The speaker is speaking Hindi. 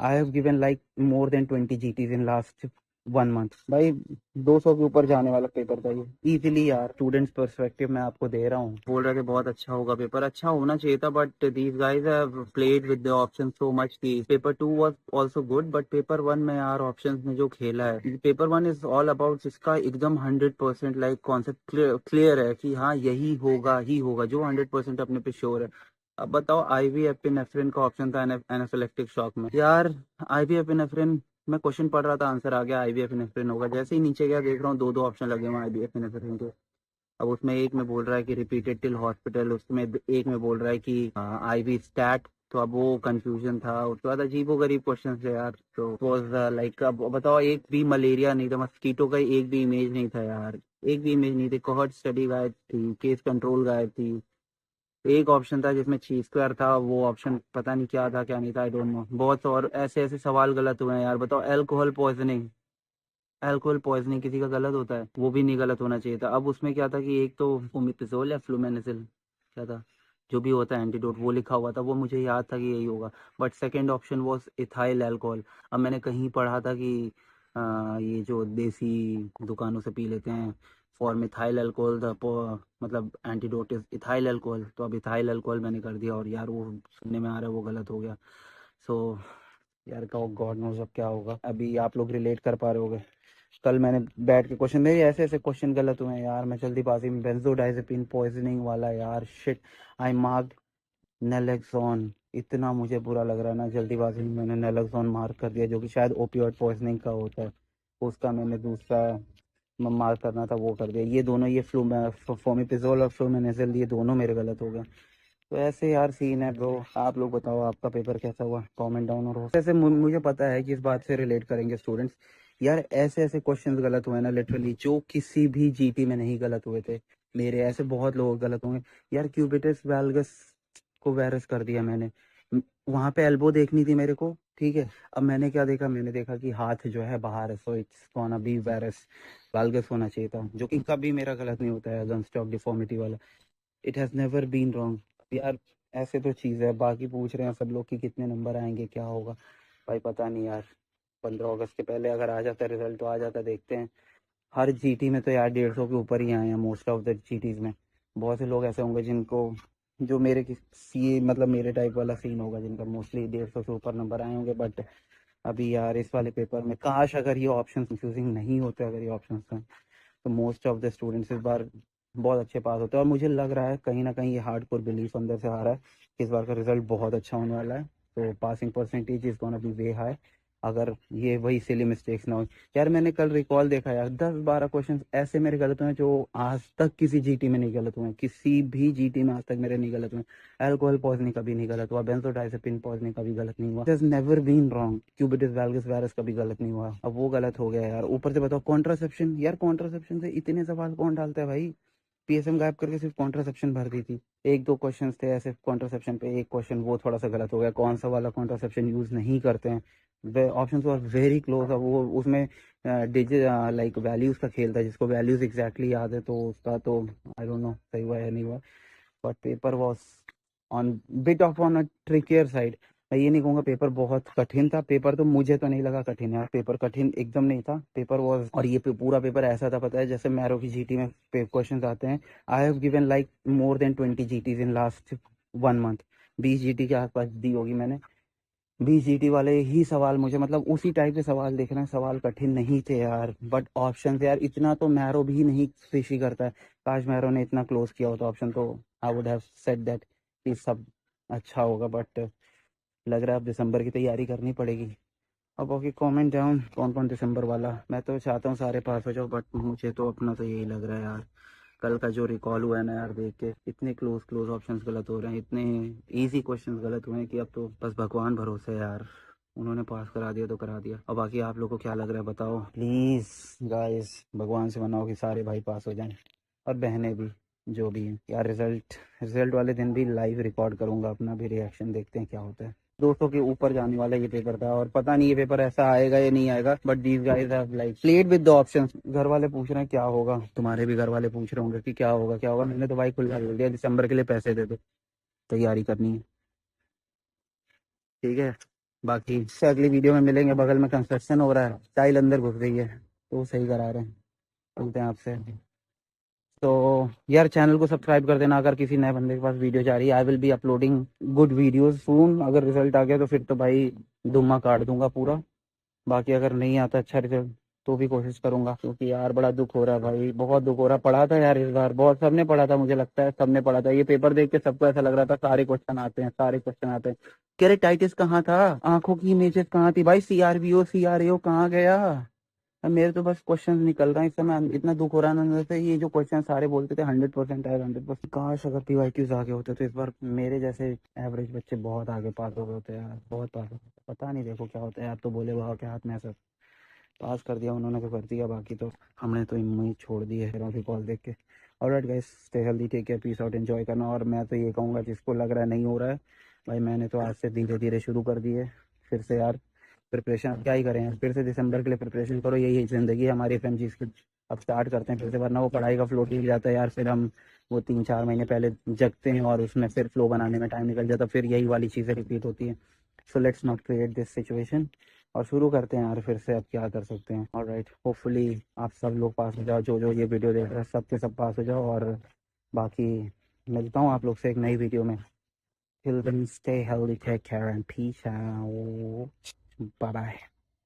I have given like more than 20 जीटीज in last 1 month. भाई 200 के ऊपर जाने वाला पेपर था ये इजीली यार। स्टूडेंट्स पर्सपेक्टिव मैं आपको दे रहा हूँ। बोल रहे थे बहुत अच्छा होगा पेपर, अच्छा होना चाहिए था, but these guys have played with the option so much कि paper 2 was also good, but paper 1 में यार ऑप्शंस ने जो खेला है, पेपर 1 इज ऑल अबाउट इसका एकदम 100% लाइक कॉन्सेप्ट क्लियर है कि हाँ यही होगा ही होगा, जो 100% अपने पे श्योर है। अब बताओ आईवीएफिनेफ्रिन का ऑप्शन था एनाफिलेक्टिक शॉक में यार। आईवीएफिनेफ्रिन मैं क्वेश्चन पढ़ रहा था, आंसर आ गया आईवीएफिनेफ्रिन होगा। जैसे ही नीचे गया देख रहा हूँ दो दो ऑप्शन लगे हुए आईवीएफिनेफ्रिन के। अब उसमें एक में बोल रहा है कि रिपीटेड टिल हॉस्पिटल, उसमें एक में बोल रहा है कि आईवी स्टैट। तो अब वो कंफ्यूजन था, उसके बाद अजीबो गरीब क्वेश्चन थे यार। तो वाज लाइक अब बताओ एक भी मलेरिया नहीं था, मस्कीटो का एक भी इमेज नहीं था यार, एक भी इमेज नहीं थी। कोहॉर्ट स्टडी गायब थी, केस कंट्रोल गायब थी। एक ऑप्शन था जिसमें ची स्क्वायर था, वो ऑप्शन पता नहीं क्या था क्या नहीं था, आई डोंट नो। बहुत और ऐसे ऐसे सवाल गलत हुए हैं यार। बताओ अल्कोहल पॉइजनिंग, अल्कोहल पॉइजनिंग किसी का गलत होता है, वो भी नहीं गलत होना चाहिए था। अब उसमें क्या था कि एक तो ओमिप्रिजोल या फ्लूमेनिसिल क्या था, जो भी होता है एंटीडोट, वो लिखा हुआ था, वो मुझे याद था कि यही होगा। But second option was ethyl alcohol. अब मैंने कहीं पढ़ा था कि ये जो देसी दुकानों से पी लेते हैं फॉर मिथाइल अल्कोहल मतलब एंटीडोट इज इथाइल अल्कोहल। तो अब इथाइल अल्कोहल मैंने कर दिया और यार वो सुनने में आ रहा है वो गलत हो गया। सो यार का गॉड नोज अब क्या होगा। अभी आप लोग रिलेट कर पा रहे होगे, कल मैंने बैठ के क्वेश्चन, मेरे ऐसे ऐसे क्वेश्चन गलत हुए हैं यार। मैं जल्दीबाजी में बेंजोडाइजेपिन पॉइजनिंग वाला यार, शिट आई मार्क नेलेक्सोन। इतना मुझे बुरा लग रहा है ना, जल्दीबाजी में मैंने नेलेक्सोन मार्क कर दिया, जो कि शायद ओपियोइड पॉइजनिंग का होता है। उसका मैंने दूसरा मार्क करना था वो कर दिया। ये दोनों, ये फोमिपिजोल और फ्लूमेनाज़ोल, ये दोनों मेरे गलत हो गए। तो ऐसे यार सीन है ब्रो। आप लोग बताओ आपका पेपर कैसा हुआ, कमेंट डाउन। और ऐसे मुझे पता है कि इस बात से रिलेट करेंगे स्टूडेंट्स। यार ऐसे ऐसे क्वेश्चंस गलत हुए ना लिटरली, जो किसी भी जीटी में नहीं गलत हुए थे। मेरे ऐसे बहुत लोग गलत होंगे यार। क्यूबिटस वैल्गस को वायरस कर दिया मैंने। वहां पे एल्बो देखनी थी मेरे को, ठीक है। अब मैंने क्या देखा, मैंने देखा कि हाथ जो है बाहर है, so it's gonna be varus valgus होना चाहिए था, जो कि कभी मेरा गलत नहीं होता है गनस्टॉक डिफॉर्मिटी वाला। It has never been wrong यार। ऐसे तो चीज़ है। बाकी पूछ रहे हैं सब लोग कि कितने नंबर आएंगे क्या होगा, भाई पता नहीं यार। 15 अगस्त के पहले अगर आ जाता रिजल्ट तो आ जाता, देखते हैं। हर जीटी में तो यार 150 के ऊपर ही आए हैं मोस्ट ऑफ द जीटीज में। बहुत से लोग ऐसे होंगे जिनको, जो मेरे किसी मतलब मेरे टाइप वाला सीन होगा, जिनका मोस्टली 150 से ऊपर नंबर आए होंगे। बट अभी यार इस वाले पेपर में काश अगर ये ऑप्शन कंफ्यूजिंग नहीं होते, अगर ये ऑप्शन तो मोस्ट ऑफ द स्टूडेंट्स इस बार बहुत अच्छे पास होते हैं। और मुझे लग रहा है कहीं ना कहीं ये हार्ड कोर बिलीफ अंदर से आ रहा है कि इस बार का रिजल्ट बहुत अच्छा होने वाला है। तो passing percentage is gonna be way high, अगर ये वही सिली मिस्टेक्स ना हो। यार मैंने कल रिकॉल देखा यार, 10-12 क्वेश्चन ऐसे मेरे गलत हुए हैं जो आज तक किसी जीटी में नहीं गलत हुए हैं, किसी भी जीटी में आज तक मेरे नहीं गलत हुए। अल्कोहल पॉइजनिंग कभी नहीं गलत हुआ, बेंजोडाइजेपिन पॉइजनिंग कभी गलत नहीं हुआ, it has never been wrong. Cubitus valgus varus कभी गलत नहीं हुआ, अब वो गलत हो गया यार। ऊपर से बताओ कॉन्ट्रासेप्शन, यार कॉन्ट्रासेप्शन से इतने सवाल कौन डालता है भाई। पीएसएम गायब करके सिर्फ कॉन्ट्रासेप्शन भर दी थी। एक दो क्वेश्चंस थे ऐसे कॉन्ट्रासेप्शन पे, एक क्वेश्चन वो थोड़ा सा गलत हो गया, कौन सा वाला कॉन्ट्रासेप्शन यूज नहीं करते हैं। Options were very close. अब वो उसमें डिजिट लाइक वैल्यूज का खेल था, जिसको वैल्यूज एग्जैक्टली याद है तो उसका तो आई डोंट नो सही हुआ या नहीं हुआ। But paper was on bit of on a trickier side. मैं ये नहीं कहूँगा पेपर बहुत कठिन था, पेपर तो मुझे तो नहीं लगा कठिन यार, पेपर कठिन एकदम नहीं था। पेपर वॉज, और ये पूरा पेपर ऐसा था पता है, जैसे मैरो की जीटी में क्वेश्चन आते हैं। I have given like more than 20 जीटीज in last 1 month. 20 GT के आसपास दी होगी मैंने। 20 जीटी वाले ही सवाल मुझे, मतलब उसी टाइप के सवाल देख रहे हैं, सवाल कठिन नहीं थे यार। बट ऑप्शन यार इतना तो मैरो भी नहीं फिशी करता है। काश मैरो ने इतना क्लोज किया होता ऑप्शन, तो I would have said that कि सब अच्छा होगा। बट लग रहा है अब दिसंबर की तैयारी करनी पड़ेगी। अब ओके, कमेंट डाउन कौन कौन दिसंबर वाला। मैं तो चाहता हूँ सारे पास हो जाओ, बट मुझे तो अपना तो यही लग रहा है यार। कल का जो रिकॉल हुआ है ना यार, देख के इतने क्लोज क्लोज ऑप्शंस गलत हो रहे हैं, इतने इजी क्वेश्चंस गलत हुए हैं कि अब तो बस भगवान भरोसे है यार। उन्होंने पास करा दिया तो करा दिया। अब बाकी आप लोगों को क्या लग रहा है बताओ प्लीज गाइस। भगवान से मनाओ कि सारे भाई पास हो जाएं, और बहनें भी, जो भी हैं यार। रिजल्ट रिजल्ट वाले दिन भी लाइव रिकॉर्ड करूंगा अपना भी रिएक्शन, देखते हैं क्या होता है। 200 के ऊपर जाने वाला ये पेपर था, और पता नहीं ये पेपर ऐसा आएगा या नहीं आएगा। But these guys have like played with the options. घर वाले पूछ रहे हैं क्या होगा, तुम्हारे भी घर वाले पूछ रहे होंगे कि क्या होगा क्या होगा। मैंने तो भाई खुला बोल दिया, दिसंबर के लिए पैसे दे दो, तैयारी करनी है, ठीक है। बाकी इससे अगली वीडियो में मिलेंगे। बगल में कंस्ट्रक्शन हो रहा है, टाइल अंदर घुस गई है तो वो सही करा रहे हैं। मिलते हैं आपसे। तो यार चैनल को सब्सक्राइब कर देना अगर किसी नए बंदे के पास वीडियो जा रही है। I will be uploading good videos soon. अगर रिजल्ट आ गया तो फिर तो भाई धुम्मा काट दूंगा पूरा। बाकी अगर नहीं आता अच्छा रिजल्ट तो भी कोशिश करूंगा, क्योंकि यार बड़ा दुख हो रहा है भाई, बहुत दुख हो रहा है। पढ़ा था यार इस बार, बहुत सबने पढ़ा था, मुझे लगता है सबने पढ़ा था। ये पेपर देख के सबको ऐसा लग रहा था सारे क्वेश्चन आते हैं, सारे क्वेश्चन आते हैं। केरेटाइटिस कहाँ था, आंखों की इमेजेस कहाँ थी भाई, सीआरबीओ सीआरएओ कहाँ गया। अब मेरे तो बस क्वेश्चन निकल रहे हैं इस समय, इतना दुख हो रहा है ना अंदर से। ये जो क्वेश्चन सारे बोलते थे 100% आएगा 100%, काश अगर पीवाईक्यूज आगे होते तो इस बार मेरे जैसे एवरेज बच्चे बहुत आगे पास हो गए होते यार, बहुत पास हो गए। पता नहीं देखो क्या होता है यार, तो बोले बाबा के हाथ में है सब। पास कर दिया उन्होंने तो कर दिया, बाकी तो हमने तो उम्मीद छोड़ दी है फिर कॉल देख के। Alright guys, stay healthy, take care, peace out, enjoy करना। और मैं तो ये कहूँगा जिसको लग रहा है नहीं हो रहा है, भाई मैंने तो आज से धीरे धीरे शुरू कर दी है फिर से यार। प्रिपरेशन क्या ही करें यार, फिर से दिसंबर के लिए प्रिपरेशन करो, यही ज़िंदगी है हमारी एफएमजी की। अब स्टार्ट करते हैं फिर से, वरना वो पढ़ाई का फ्लो टूट जाता है यार। फिर हम वो 3-4 महीने पहले जगते हैं और उसमें फिर फ्लो बनाने में टाइम निकल जाता है, फिर यही वाली चीज़ें रिपीट होती हैं। So let's not create this situation, और शुरू करते हैं यार फिर से। अब क्या कर सकते हैं। ऑलराइट, होपफुली आप सब लोग पास हो जाओ, जो जो ये वीडियो देख रहे हैं सब के सब पास हो जाओ। और बाकी मिलता हूँ आप लोग से एक नई वीडियो में। Till then stay healthy, take care and peace out, bye bye.